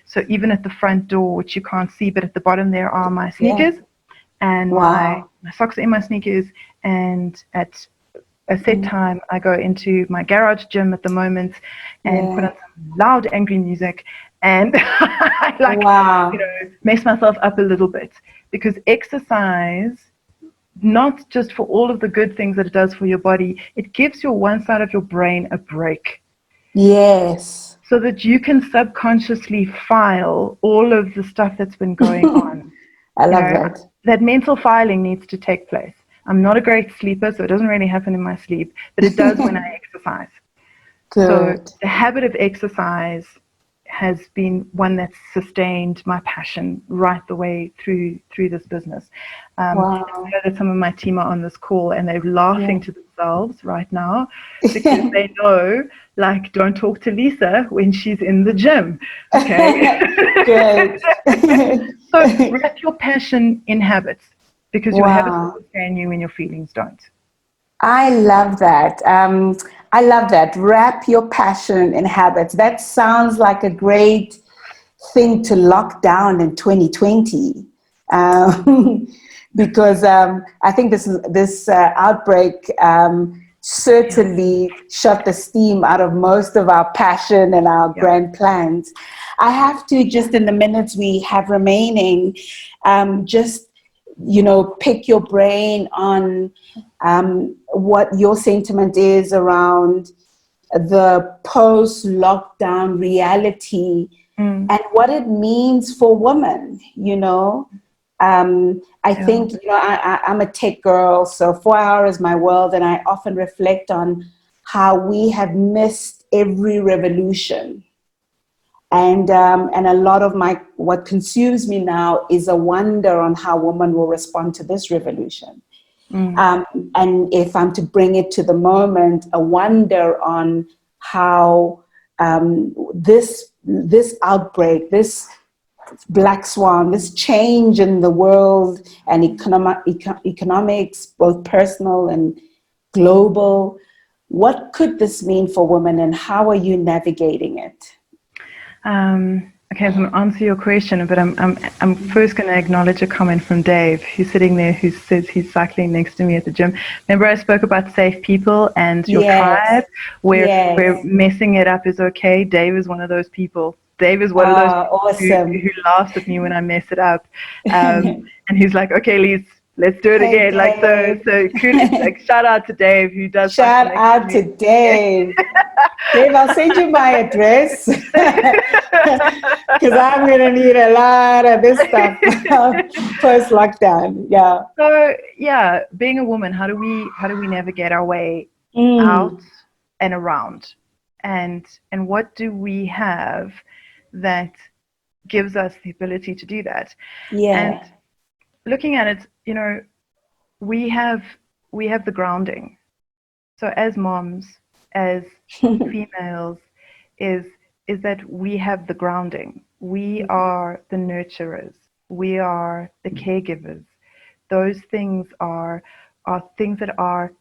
So even at the front door, which you can't see, but at the bottom there are my sneakers, and my socks are in my sneakers, and at a set time I go into my garage gym at the moment and put on some loud angry music, and I like mess myself up a little bit, because exercise, not just for all of the good things that it does for your body, it gives your one side of your brain a break. Yes. So that you can subconsciously file all of the stuff that's been going on. I love that. That mental filing needs to take place. I'm not a great sleeper, so it doesn't really happen in my sleep, but it does when I exercise. Good. So the habit of exercise has been one that's sustained my passion right the way through this business. I know that some of my team are on this call and they're laughing to themselves right now, because they know, like, don't talk to Lisa when she's in the gym. Okay. Good. So wrap your passion in habits, because your habits will sustain you when your feelings don't. I love that. I love that. Wrap your passion in habits. That sounds like a great thing to lock down in 2020. Because I think this outbreak certainly shut the steam out of most of our passion and our grand plans. I have to, just in the minutes we have remaining, just pick your brain on what your sentiment is around the post-lockdown reality and what it means for women. I think, I'm a tech girl, so 4 hours is my world, and I often reflect on how we have missed every revolution. And a lot of what consumes me now is a wonder on how women will respond to this revolution. And if I'm to bring it to the moment, a wonder on how this outbreak, this black swan, this change in the world and economics, both personal and global, what could this mean for women, and how are you navigating it? Okay, so I'm going to answer your question, but I'm first going to acknowledge a comment from Dave, who's sitting there, who says he's cycling next to me at the gym. Remember I spoke about safe people and your tribe, where messing it up is okay? Dave is one of those people. Dave is one of those people who laughs at me when I mess it up. And he's like, okay, let's do it again. Dave. So kudos, like, shout out to Dave, who does. Shout out to Dave. Dave, I'll send you my address, because I'm going to need a lot of this stuff post lockdown. Yeah. So being a woman, how do we navigate our way out and around, and what do we have that gives us the ability to do that? And looking at it, we have the grounding. So as moms, as females, is that we have the grounding. We are the nurturers. We are the caregivers. Those things are things that are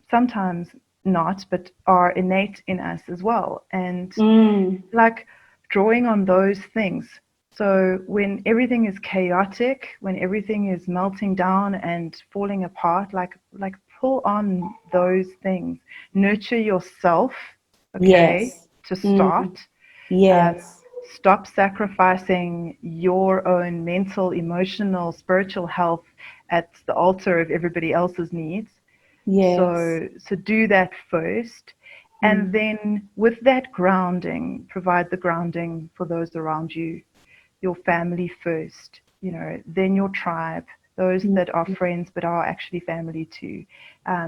sometimes not, but are innate in us as well. And like drawing on those things. So when everything is chaotic, when everything is melting down and falling apart, like pull on those things. Nurture yourself, okay, to start. Stop sacrificing your own mental, emotional, spiritual health at the altar of everybody else's needs. So do that first. And then with that grounding, provide the grounding for those around you. Your family first, then your tribe, those that are friends but are actually family too,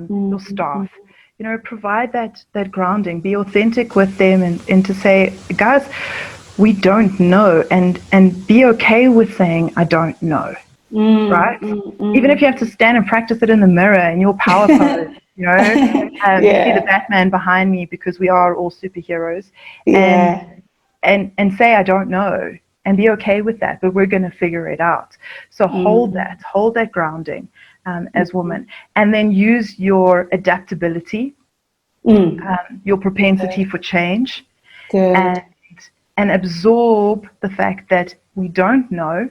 your staff, provide that grounding, be authentic with them, and to say, guys, we don't know, and be okay with saying, I don't know, right? Even if you have to stand and practice it in the mirror in your power pose, You know, you see the Yeah. Batman behind me because we are all superheroes, Yeah. and say I don't know, and be okay with that, but we're going to figure it out. So hold that grounding as women, and then use your adaptability, your propensity for change, Good. and absorb the fact that we don't know.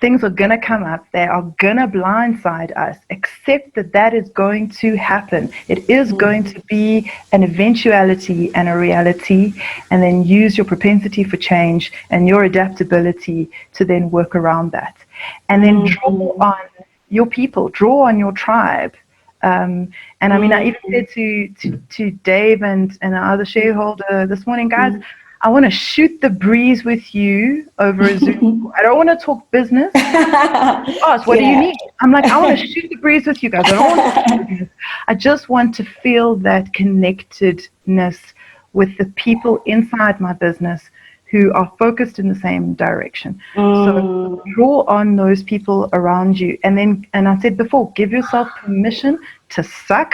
Things are going to come up. They are going to blindside us. Accept that that is going to happen. It is going to be an eventuality and a reality. And then use your propensity for change and your adaptability to then work around that. And then draw on your people, draw on your tribe. And I mean, I even said to Dave and our other shareholder this morning, guys, I want to shoot the breeze with you over a Zoom call. I don't want to talk business. Ask, what do you need? I'm like, I want to shoot the breeze with you guys. I don't want to talk business. I just want to feel that connectedness with the people inside my business who are focused in the same direction. So draw on those people around you. And I said before, give yourself permission to suck.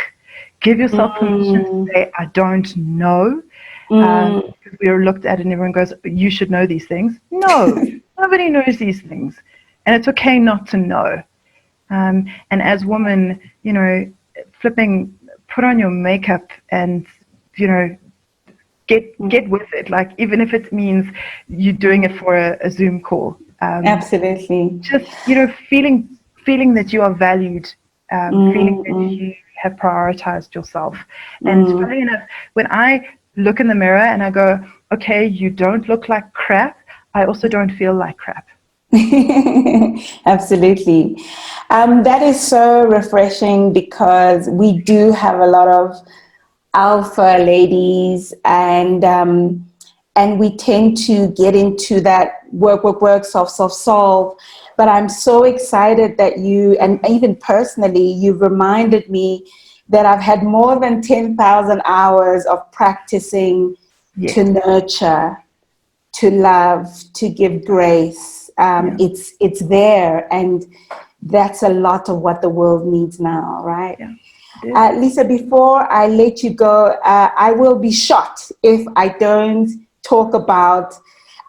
Give yourself permission to say, I don't know. Because we are looked at and everyone goes, you should know these things. No, nobody knows these things. And it's okay not to know. And as women, you know, put on your makeup and, you know, get with it. Like, even if it means you doing it for a Zoom call. Absolutely. Just, you know, feeling that you are valued, feeling that you have prioritized yourself. And funny enough, when I look in the mirror and I go, okay, you don't look like crap, I also don't feel like crap. Absolutely. That is so refreshing, because we do have a lot of alpha ladies, and we tend to get into that work, solve. But I'm so excited that you, and even personally, you've reminded me that I've had more than 10,000 hours of practicing to nurture, to love, to give grace. It's there, and that's a lot of what the world needs now, right? Lisa, before I let you go, I will be shocked if I don't talk about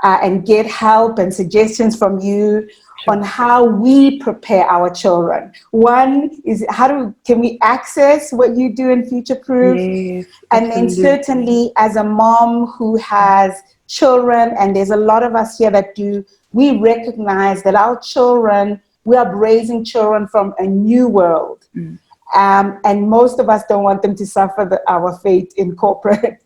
and get help and suggestions from you on how we prepare our children. One is, can we access what you do in FutureProof? Yes, and then certainly, as a mom who has children, and there's a lot of us here that do, we recognize that our children, we are raising children from a new world. And most of us don't want them to suffer our fate in corporate.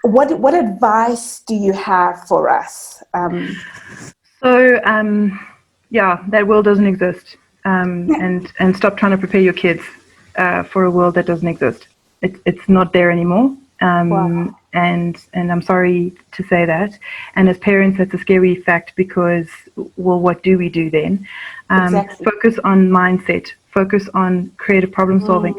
What advice do you have for us? That world doesn't exist. And stop trying to prepare your kids for a world that doesn't exist. It's not there anymore. Wow. And I'm sorry to say that. And as parents, that's a scary fact, because, well, what do we do then? Exactly. Focus on mindset. Focus on creative problem solving.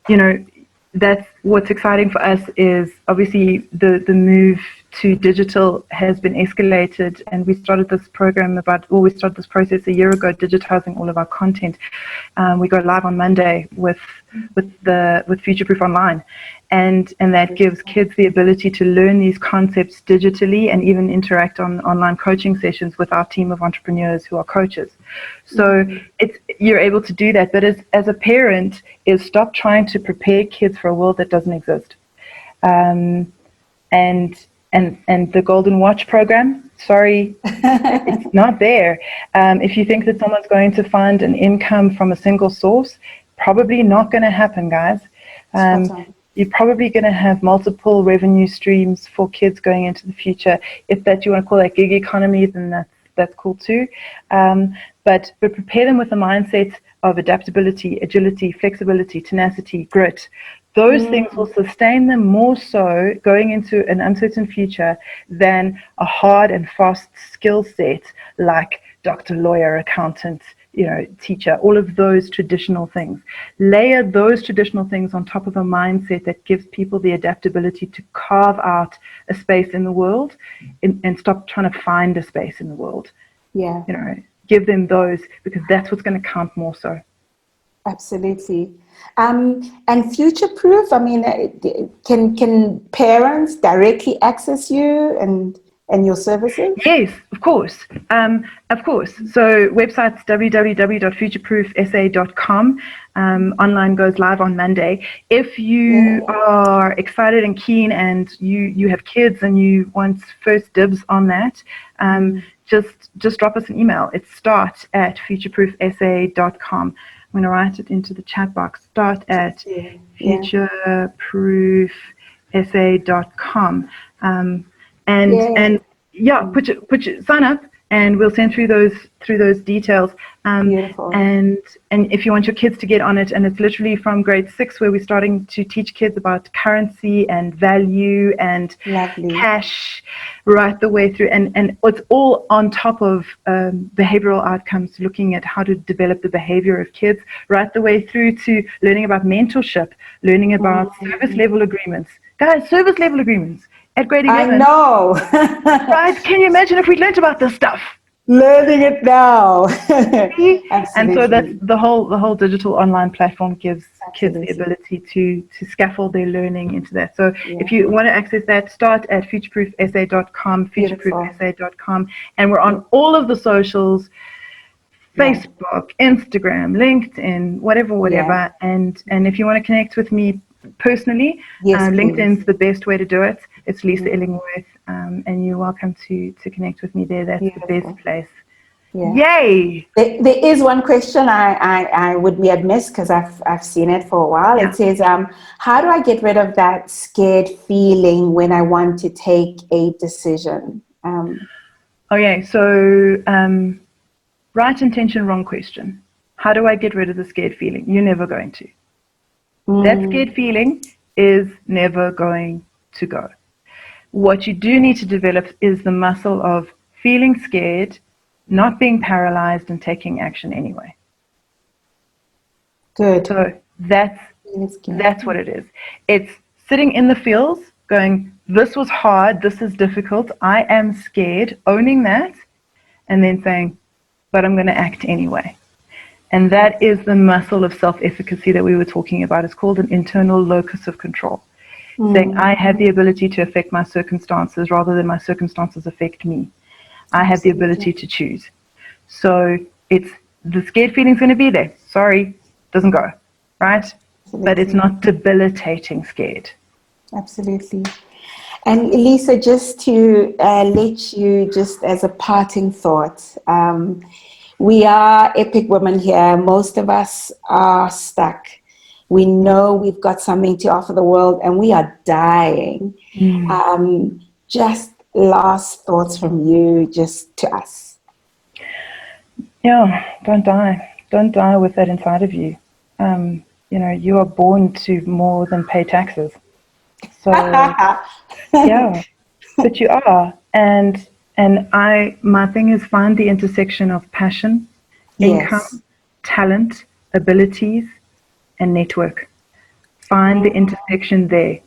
You know, that's what's exciting for us is obviously the move to digital has been escalated, and we started this process a year ago, digitizing all of our content. We go live on Monday with FutureProof Online, and that gives kids the ability to learn these concepts digitally and even interact on online coaching sessions with our team of entrepreneurs who are coaches. So you're able to do that, but as a parent, is stop trying to prepare kids for a world that doesn't exist. And the Golden Watch program, sorry, it's not there. If you think that someone's going to find an income from a single source, probably not going to happen, guys. You're probably going to have multiple revenue streams for kids going into the future. If that you want to call that gig economy, then that's cool too. But prepare them with a mindset of adaptability, agility, flexibility, tenacity, grit. Those things will sustain them more so going into an uncertain future than a hard and fast skill set like doctor, lawyer, accountant, teacher, all of those traditional things. Layer those traditional things on top of a mindset that gives people the adaptability to carve out a space in the world and stop trying to find a space in the world. Yeah. Give them those, because that's what's going to count more so. Absolutely. And FutureProof, I mean, can parents directly access you and your services? Yes, of course. Of course. So website's www.futureproofsa.com. Online goes live on Monday. If you are excited and keen and you have kids and you want first dibs on that, just drop us an email. It's start@futureproofsa.com. I'm going to write it into the chat box. Start at futureproofsa.com. And sign up, and we'll send through those details. Beautiful. And if you want your kids to get on it, and it's literally from grade 6 where we're starting to teach kids about currency and value and cash, right the way through, and it's all on top of behavioral outcomes, looking at how to develop the behavior of kids, right the way through to learning about mentorship, learning about service level agreements. Guys, service level agreements at grade 11. I know. Right? Can you imagine if we'd learned about this stuff? Learning it now. And so that's the whole digital online platform gives kids the ability to scaffold their learning into that. So if you want to access that, start at futureproofsa.com, futureproofsa.com, and we're on all of the socials, Facebook, Instagram, LinkedIn, whatever. And if you want to connect with me personally, LinkedIn's the best way to do it. It's Lisa Illingworth, and you're welcome to connect with me there. That's the best place. Yay! There is one question I would be amiss, because I've seen it for a while. It says, how do I get rid of that scared feeling when I want to take a decision? So right intention, wrong question. How do I get rid of the scared feeling? You're never going to. That scared feeling is never going to go. What you do need to develop is the muscle of feeling scared, not being paralyzed, and taking action anyway. Good. So that's what it is. It's sitting in the feels, going, this was hard, this is difficult, I am scared, owning that, and then saying, but I'm going to act anyway. And that is the muscle of self-efficacy that we were talking about. It's called an internal locus of control. Saying, I have the ability to affect my circumstances rather than my circumstances affect me. I have the ability to choose. So it's the scared feeling's going to be there. Sorry, doesn't go, right? Absolutely. But it's not debilitating scared. Absolutely. And Lisa, just to let you, just as a parting thought, we are epic women here. Most of us are stuck. We know we've got something to offer the world, and we are dying. Just last thoughts from you, just to us. Yeah, don't die. Don't die with that inside of you. You are born to more than pay taxes. So, but you are. And my thing is, find the intersection of passion, income, talent, abilities, and network. Find the intersection there.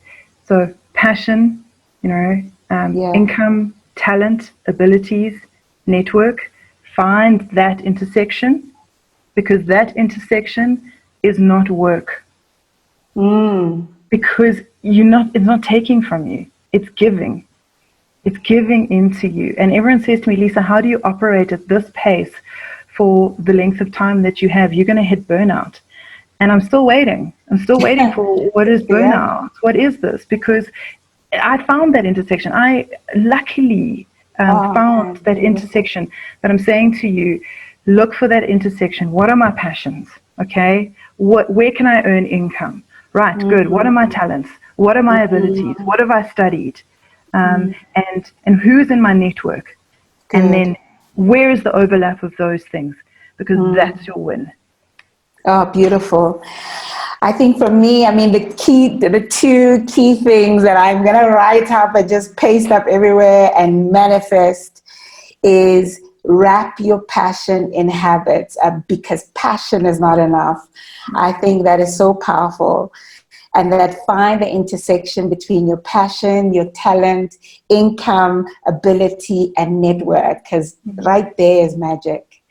So passion, income, talent, abilities, network. Find that intersection, because that intersection is not work. Because it's not taking from you. It's giving. It's giving into you. And everyone says to me, Lisa, how do you operate at this pace for the length of time that you have? You're going to hit burnout. And I'm still waiting. I'm still waiting for what is burnout? What is this? Because I found that intersection. I luckily found that intersection. But I'm saying to you, look for that intersection. What are my passions? Okay? Where can I earn income? Right, good. What are my talents? What are my abilities? What have I studied? And who's in my network? Good. And then where is the overlap of those things? Because that's your win. Oh, beautiful. I think for me, I mean, the two key things that I'm going to write up and just paste up everywhere and manifest is wrap your passion in habits, because passion is not enough. I think that is so powerful. And that find the intersection between your passion, your talent, income, ability, and network, because right there is magic.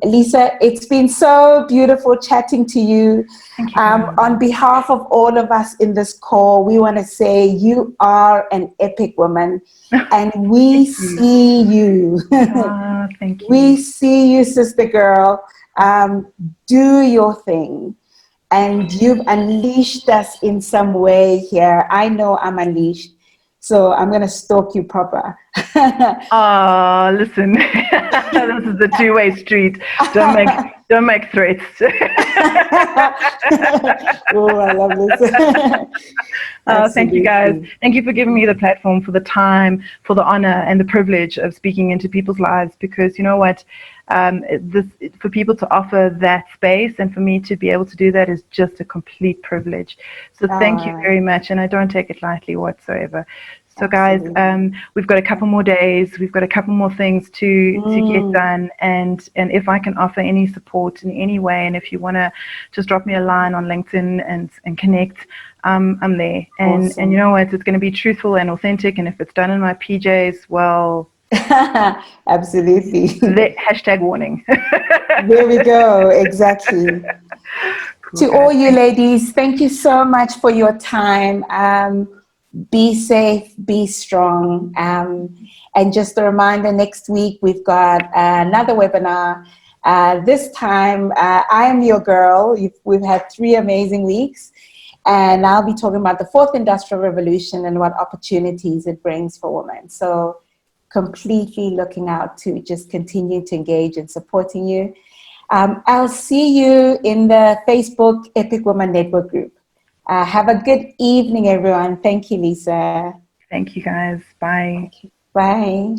Lisa, it's been so beautiful chatting to you. Thank you. On behalf of all of us in this call, we want to say you are an epic woman, and we see you. Thank you. We see you, sister girl. Do your thing. And you've unleashed us in some way here. I know I'm unleashed. So I'm going to stalk you proper. Listen, this is a two-way street. Don't make threats. Oh, I love this. Thank you, guys. Thank you for giving me the platform, for the time, for the honor and the privilege of speaking into people's lives. Because you know what, for people to offer that space and for me to be able to do that is just a complete privilege. So thank you very much, and I don't take it lightly whatsoever. So guys, we've got a couple more days, we've got a couple more things to get done, and if I can offer any support in any way, and if you want to just drop me a line on LinkedIn and connect, I'm there. And you know what, it's going to be truthful and authentic, and if it's done in my PJs, well, absolutely. Hashtag warning. There we go, exactly. Cool, to all you ladies, thank you so much for your time. Be safe, be strong. And just a reminder, next week we've got another webinar. This time, I am your girl. We've had 3 amazing weeks. And I'll be talking about the 4th Industrial Revolution and what opportunities it brings for women. So completely looking out to just continue to engage and supporting you. I'll see you in the Facebook Epic Woman Network group. Have a good evening, everyone. Thank you, Lisa. Thank you, guys. Bye. Bye.